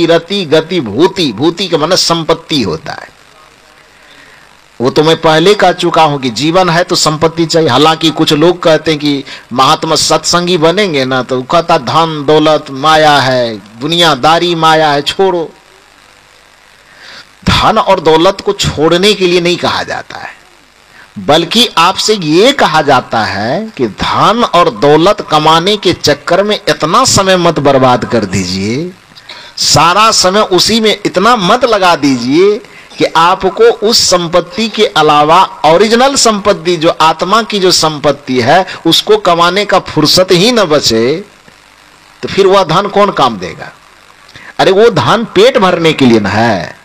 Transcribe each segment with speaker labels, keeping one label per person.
Speaker 1: रति गति भूति, भूति का मतलब संपत्ति होता है। वो तो मैं पहले कह चुका हूं कि जीवन है तो संपत्ति चाहिए। हालांकि कुछ लोग कहते हैं कि महात्मा सत्संगी बनेंगे ना तो कहता धन दौलत माया है, दुनियादारी माया है, छोड़ो। धन और दौलत को छोड़ने के लिए नहीं कहा जाता है, बल्कि आपसे ये कहा जाता है कि धन और दौलत कमाने के चक्कर में इतना समय मत बर्बाद कर दीजिए, सारा समय उसी में इतना मत लगा दीजिए कि आपको उस संपत्ति के अलावा ओरिजिनल संपत्ति जो आत्मा की जो संपत्ति है उसको कमाने का फुर्सत ही न बचे, तो फिर वह धन कौन काम देगा? अरे वो धन पेट भरने के लिए न है।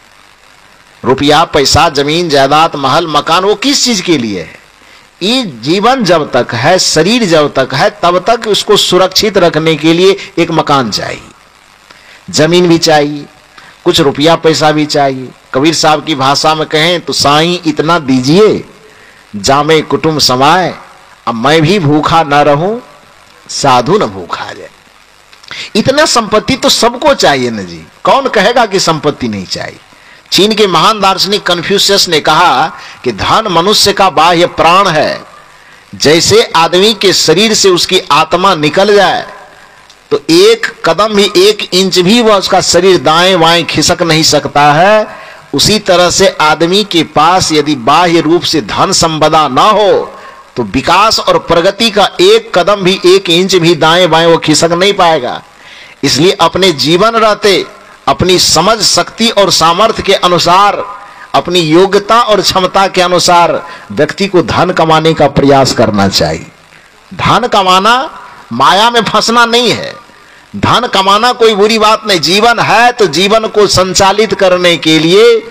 Speaker 1: रुपया पैसा जमीन जायदाद महल मकान वो किस चीज के लिए है? ये जीवन जब तक है, शरीर जब तक है, तब तक उसको सुरक्षित रखने के लिए एक मकान चाहिए, जमीन भी चाहिए, कुछ रुपया पैसा भी चाहिए। कबीर साहब की भाषा में कहें तो साईं इतना दीजिए जामे कुटुंब समाए, अब मैं भी भूखा न रहूं साधु न भूखा जाए। इतना संपत्ति तो सबको चाहिए न जी, कौन कहेगा कि संपत्ति नहीं चाहिए? चीन के महान दार्शनिक कन्फ्यूशियस ने कहा कि धन मनुष्य का बाह्य प्राण है। जैसे आदमी के शरीर से उसकी आत्मा निकल जाए तो एक कदम भी, एक इंच भी वह उसका शरीर दाएं बाएं खिसक नहीं सकता है। उसी तरह से आदमी के पास यदि बाह्य रूप से धन संपदा ना हो तो विकास और प्रगति का एक कदम भी, एक इंच भी दाएं बाएं वो खिसक नहीं पाएगा। इसलिए अपने जीवन रहते अपनी समझ शक्ति और सामर्थ्य के अनुसार, अपनी योग्यता और क्षमता के अनुसार व्यक्ति को धन कमाने का प्रयास करना चाहिए। धन कमाना माया में फंसना नहीं है, धन कमाना कोई बुरी बात नहीं। जीवन है तो जीवन को संचालित करने के लिए,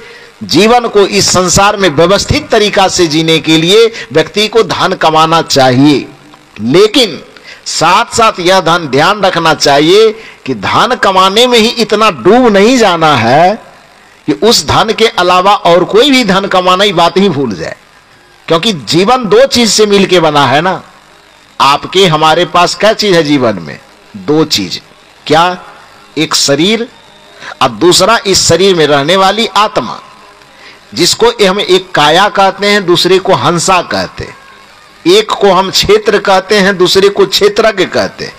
Speaker 1: जीवन को इस संसार में व्यवस्थित तरीका से जीने के लिए व्यक्ति को धन कमाना चाहिए। लेकिन साथ साथ यह धन ध्यान रखना चाहिए कि धन कमाने में ही इतना डूब नहीं जाना है कि उस धन के अलावा और कोई भी धन कमाना ही बात ही भूल जाए। क्योंकि जीवन दो चीज से मिलके बना है ना। आपके हमारे पास क्या चीज है जीवन में? दो चीज। क्या? एक शरीर और दूसरा इस शरीर में रहने वाली आत्मा, जिसको हम एक काया कहते हैं, दूसरे को हंसा कहते हैं। एक को हम क्षेत्र कहते हैं, दूसरे को क्षेत्रज्ञ कहते हैं।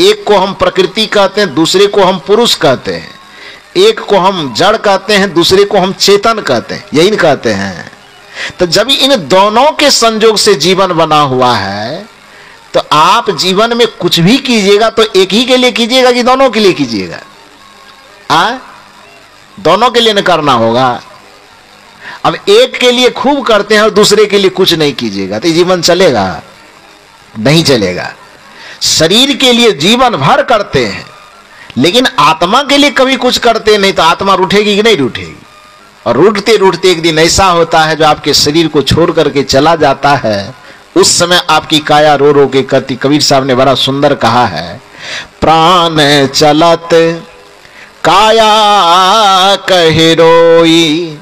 Speaker 1: एक को हम प्रकृति कहते हैं, दूसरे को हम पुरुष कहते हैं। एक को हम जड़ कहते हैं, दूसरे को हम चेतन कहते हैं, यही कहते हैं। तो जब इन दोनों के संयोग से जीवन बना हुआ है तो आप जीवन में कुछ भी कीजिएगा तो एक ही के लिए कीजिएगा कि दोनों के लिए कीजिएगा? दोनों के लिए न करना होगा। अब एक के लिए खूब करते हैं और दूसरे के लिए कुछ नहीं कीजिएगा तो जीवन चलेगा? नहीं चलेगा। शरीर के लिए जीवन भर करते हैं लेकिन आत्मा के लिए कभी कुछ करते नहीं तो आत्मा रूठेगी कि नहीं रूठेगी? और रूठते रूठते एक दिन ऐसा होता है जो आपके शरीर को छोड़ करके चला जाता है, उस समय आपकी काया रो रो के करती। कबीर साहब ने बड़ा सुंदर कहा है, प्राण चलत काया कहे रोई,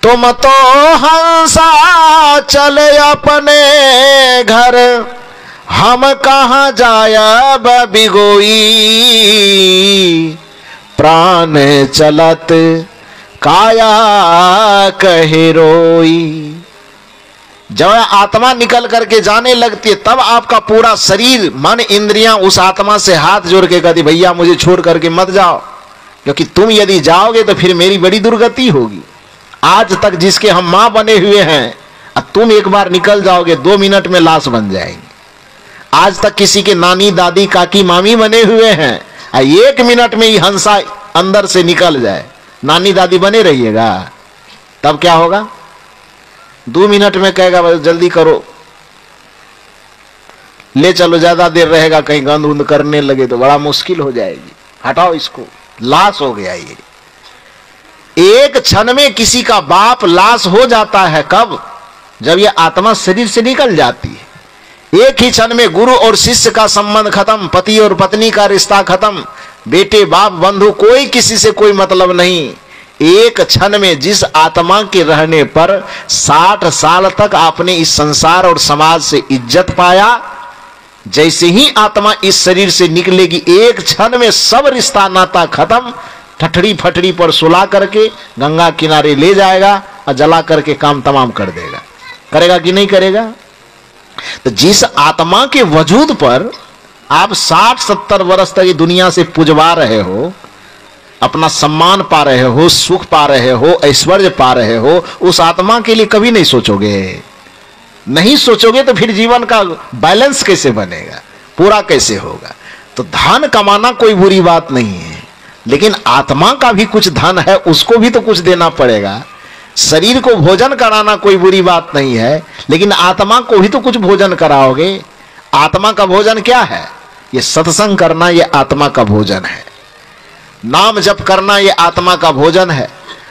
Speaker 1: तुम तो हंसा चले अपने घर, हम कहाँ जायब बिगोई। प्राण चलत काया कहे रोई। जब आत्मा निकल करके जाने लगती है तब आपका पूरा शरीर मन इंद्रियां उस आत्मा से हाथ जोड़ के कहती भैया मुझे छोड़ करके मत जाओ, क्योंकि तुम यदि जाओगे तो फिर मेरी बड़ी दुर्गति होगी। आज तक जिसके हम मां बने हुए हैं, अब तुम एक बार निकल जाओगे 2 मिनट में लाश बन जाएंगे। आज तक किसी के नानी दादी काकी मामी बने हुए हैं, 1 मिनट में ही हंसा अंदर से निकल जाए, नानी दादी बने रहिएगा? तब क्या होगा? 2 मिनट में कहेगा जल्दी करो, ले चलो, ज्यादा देर रहेगा कहीं गंद उंद करने लगे तो बड़ा मुश्किल हो जाएगी, हटाओ इसको, लाश हो गया ये। एक क्षण में किसी का बाप लाश हो जाता है। कब? जब ये आत्मा शरीर से निकल जाती है। एक ही क्षण में गुरु और शिष्य का संबंध खत्म, पति और पत्नी का रिश्ता खत्म, बेटे बाप बंधु कोई किसी से कोई मतलब नहीं। एक क्षण में जिस आत्मा के रहने पर 60 साल तक आपने इस संसार और समाज से इज्जत पाया, जैसे ही आत्मा इस शरीर से निकलेगी एक क्षण में सब रिश्ता नाता खत्म, ठठड़ी फटड़ी पर सुला करके गंगा किनारे ले जाएगा और जला करके काम तमाम कर देगा। करेगा कि नहीं करेगा? तो जिस आत्मा के वजूद पर आप 60-70 वर्ष तक ये दुनिया से पुजवा रहे हो, अपना सम्मान पा रहे हो, सुख पा रहे हो, ऐश्वर्य पा रहे हो, उस आत्मा के लिए कभी नहीं सोचोगे। नहीं सोचोगे तो फिर जीवन का बैलेंस कैसे बनेगा, पूरा कैसे होगा? तो धन कमाना कोई बुरी बात नहीं है, लेकिन आत्मा का भी कुछ धन है, उसको भी तो कुछ देना पड़ेगा। शरीर को भोजन कराना कोई बुरी बात नहीं है, लेकिन आत्मा को भी तो कुछ भोजन कराओगे। आत्मा का भोजन क्या है? ये सत्संग करना, ये आत्मा का भोजन है। नाम जप करना, ये आत्मा का भोजन है।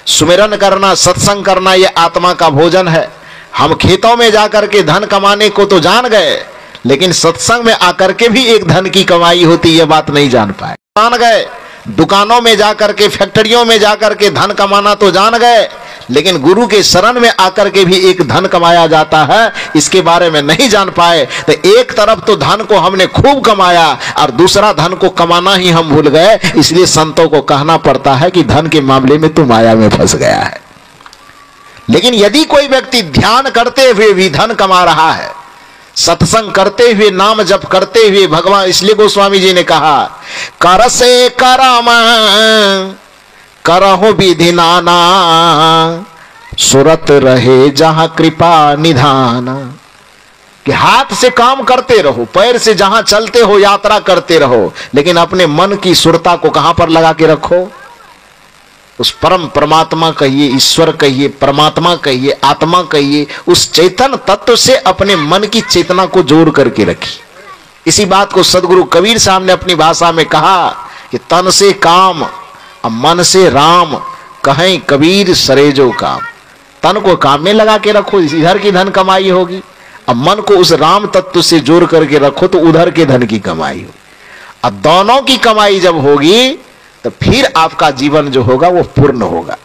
Speaker 1: सुमिरन करना, सत्संग करना, ये आत्मा का भोजन है। हम खेतों में जाकर के धन कमाने को तो जान गए, लेकिन सत्संग में आकर के भी एक धन की कमाई होती, ये बात नहीं जान पाए। जान गए दुकानों में जाकर के, फैक्ट्रियों में जाकर के धन कमाना तो जान गए, लेकिन गुरु के शरण में आकर के भी एक धन कमाया जाता है, इसके बारे में नहीं जान पाए। तो एक तरफ तो धन को हमने खूब कमाया और दूसरा धन को कमाना ही हम भूल गए। इसलिए संतों को कहना पड़ता है कि धन के मामले में तू माया में फंस गया है। लेकिन यदि कोई व्यक्ति ध्यान करते हुए भी धन कमा रहा है, सत्संग करते हुए, नाम जप करते हुए भगवान, इसलिए गोस्वामी जी ने कहा कर से करम करहु विधि नाना, सुरत रहे जहां कृपा निधाना। कि हाथ से काम करते रहो, पैर से जहां चलते हो यात्रा करते रहो, लेकिन अपने मन की सुरता को कहां पर लगा के रखो? उस परम परमात्मा कहिए, ईश्वर कहिए, परमात्मा कहिए, आत्मा कहिए, उस चैतन्य तत्व से अपने मन की चेतना को जोड़ करके रखी। इसी बात को सदगुरु कबीर साहब ने अपनी भाषा में कहा कि तन से काम और मन से राम, कहें कबीर सरेजो काम। तन को काम में लगा के रखो, इधर की धन कमाई होगी, अब मन को उस राम तत्व से जोड़ करके रखो तो उधर के धन की कमाई होगी। अब दोनों की कमाई जब होगी तो फिर आपका जीवन जो होगा वो पूर्ण होगा।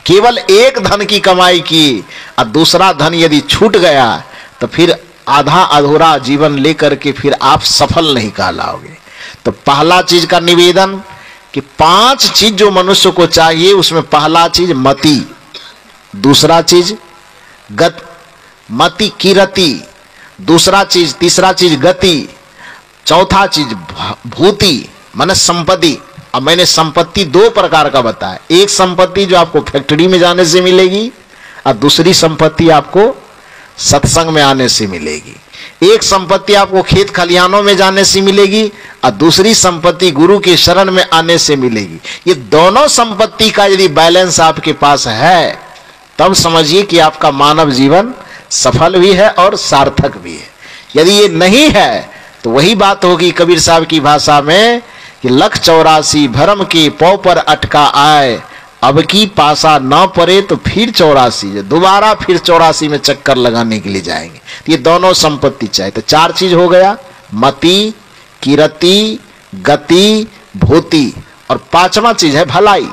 Speaker 1: केवल एक धन की कमाई की और दूसरा धन यदि छूट गया तो फिर आधा अधूरा जीवन लेकर के फिर आप सफल नहीं कहलाओगे। तो पहला चीज का निवेदन कि 5 चीज जो मनुष्य को चाहिए, उसमें पहला चीज मति, दूसरा चीज मति कीरति, दूसरा चीज, तीसरा चीज गति, चौथा चीज भूति माने संपत्ति। अब मैंने संपत्ति 2 प्रकार का बताया, एक संपत्ति जो आपको फैक्ट्री में जाने से मिलेगी और दूसरी संपत्ति आपको सत्संग में आने से मिलेगी। एक संपत्ति आपको खेत खलिहानों में जाने से मिलेगी और दूसरी संपत्ति गुरु के शरण में आने से मिलेगी। ये दोनों संपत्ति का यदि बैलेंस आपके पास है, तब समझिए कि आपका मानव जीवन सफल भी है और सार्थक भी है। यदि ये नहीं है तो वही बात होगी कबीर साहब की भाषा में कि 184 भरम के पौ पर अटका आए, अब की पासा न पड़े तो फिर 84, दोबारा फिर 84 में चक्कर लगाने के लिए जाएंगे। तो ये दोनों संपत्ति चाहिए। तो 4 चीज हो गया, मति, कीरति, गति, भूति, और 5वां चीज है भलाई।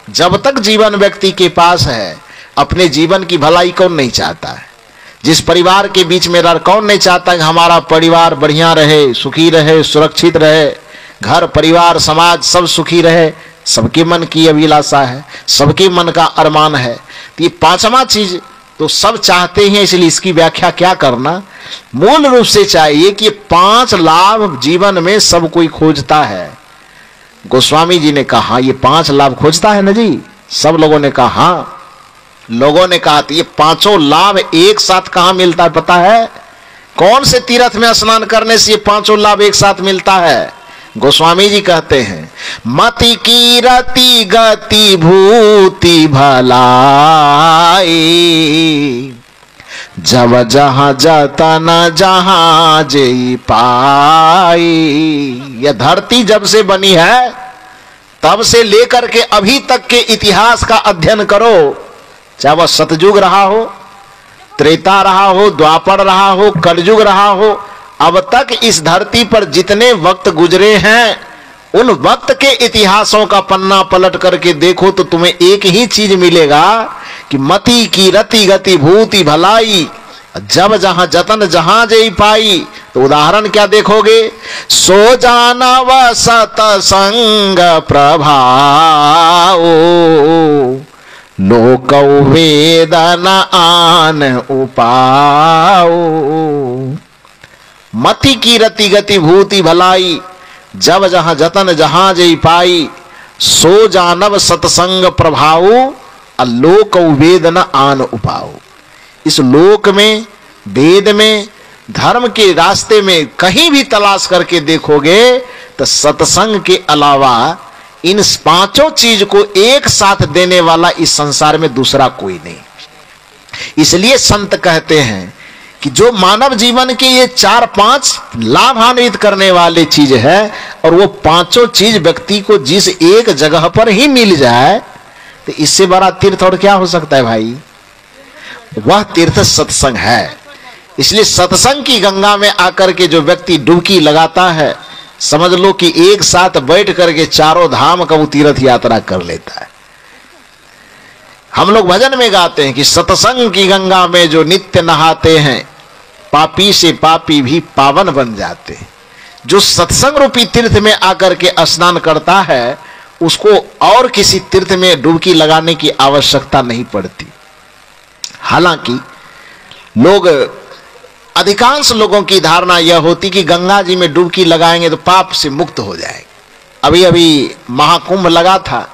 Speaker 1: जब तक जीवन व्यक्ति के पास है, अपने जीवन की भलाई कौन नहीं चाहता है? जिस परिवार के बीच में रह, कौन नहीं चाहता कि हमारा परिवार बढ़िया रहे, सुखी रहे, सुरक्षित रहे, घर परिवार समाज सब सुखी रहे। सबके मन की अभिलाषा है, सबके मन का अरमान है। तो ये 5वां चीज तो सब चाहते हैं, इसलिए इसकी व्याख्या क्या करना, मूल रूप से चाहिए कि 5 लाभ जीवन में सब कोई खोजता है। गोस्वामी जी ने कहा ये 5 लाभ खोजता है ना जी? सब लोगों ने कहा हाँ। लोगों ने कहा तो ये 5 लाभ एक साथ कहां मिलता है पता है? कौन से तीर्थ में स्नान करने से ये 5 लाभ एक साथ मिलता है? गोस्वामी जी कहते हैं मति कीरति गति भूति भलाई, जब जहां जतन जहां जेई पाई। यह धरती जब से बनी है तब से लेकर के अभी तक के इतिहास का अध्ययन करो, चाहे वह सतयुग रहा हो, त्रेता रहा हो, द्वापर रहा हो, कलयुग रहा हो, अब तक इस धरती पर जितने वक्त गुजरे हैं, उन वक्त के इतिहासों का पन्ना पलट करके देखो तो तुम्हें एक ही चीज मिलेगा कि मति की रति गति भूति भलाई, जब जहां जतन जहां जई पाई। तो उदाहरण क्या देखोगे, सो जानव सतसंग प्रभाव, लोक वेदन आन उपाओ। मति की रति गति भूति भलाई, जब जहां जतन जहां जई पाई, सो जानव सतसंग प्रभाव, लोक वेदन आन उपाओ। इस लोक में, वेद में, धर्म के रास्ते में कहीं भी तलाश करके देखोगे तो सत्संग के अलावा इन पांचों चीज को एक साथ देने वाला इस संसार में दूसरा कोई नहीं। इसलिए संत कहते हैं कि जो मानव जीवन के ये 4-5 लाभान्वित करने वाले चीज है, और वो पांचों चीज व्यक्ति को जिस एक जगह पर ही मिल जाए, तो इससे बड़ा तीर्थ और क्या हो सकता है भाई। वह तीर्थ सत्संग है। इसलिए सत्संग की गंगा में आकर के जो व्यक्ति डुबकी लगाता है, समझ लो कि एक साथ बैठ करके चारों धाम का वो तीर्थ यात्रा कर लेता है। हम लोग भजन में गाते हैं कि सत्संग की गंगा में जो नित्य नहाते हैं, पापी से पापी भी पावन बन जाते हैं। जो सत्संग रूपी तीर्थ में आकर के स्नान करता है, उसको और किसी तीर्थ में डुबकी लगाने की आवश्यकता नहीं पड़ती। हालांकि लोग, अधिकांश लोगों की धारणा यह होती कि गंगा जी में डुबकी लगाएंगे तो पाप से मुक्त हो जाएंगे। अभी अभी महाकुंभ लगा था,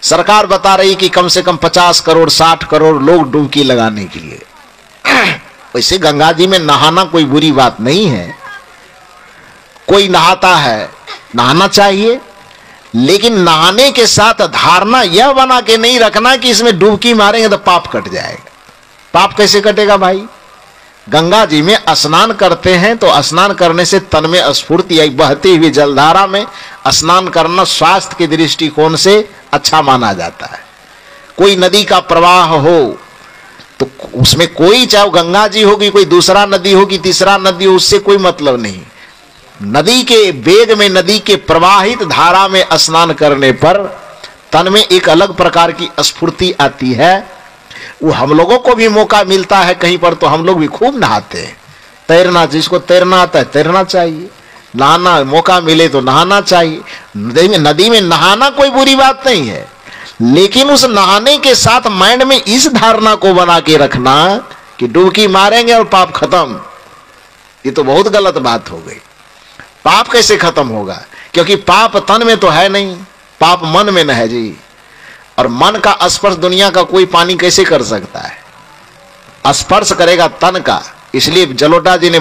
Speaker 1: सरकार बता रही कि कम से कम 50 करोड़ 60 करोड़ लोग डुबकी लगाने के लिए। वैसे गंगा जी में नहाना कोई बुरी बात नहीं है, कोई नहाता है, नहाना चाहिए, लेकिन नहाने के साथ धारणा यह बना के नहीं रखना कि इसमें डुबकी मारेंगे तो पाप कट जाएगा। पाप कैसे कटेगा भाई। गंगा जी में स्नान करते हैं तो स्नान करने से तन में स्फूर्ति आई। बहती हुई जलधारा में स्नान करना स्वास्थ्य के दृष्टिकोण से अच्छा माना जाता है। कोई नदी का प्रवाह हो तो उसमें कोई, चाहे गंगा जी होगी, कोई दूसरा नदी होगी, तीसरा नदी हो, उससे कोई मतलब नहीं। नदी के वेग में, नदी के प्रवाहित धारा में स्नान करने पर तन में एक अलग प्रकार की स्फूर्ति आती है। वो हम लोगों को भी मौका मिलता है कहीं पर तो हम लोग भी खूब नहाते हैं। तैरना, जिसको तैरना आता है तैरना चाहिए, नहाना मौका मिले तो नहाना चाहिए। नदी में नहाना कोई बुरी बात नहीं है, लेकिन उस नहाने के साथ माइंड में इस धारणा को बना के रखना कि डुबकी मारेंगे और पाप खत्म, ये तो बहुत गलत बात हो गई। पाप कैसे खत्म होगा, क्योंकि पाप तन में तो है नहीं, पाप मन में न है जी। और मन का स्पर्श दुनिया का कोई पानी कैसे कर सकता है, स्पर्श करेगा तन का। इसलिए जलोटा जी ने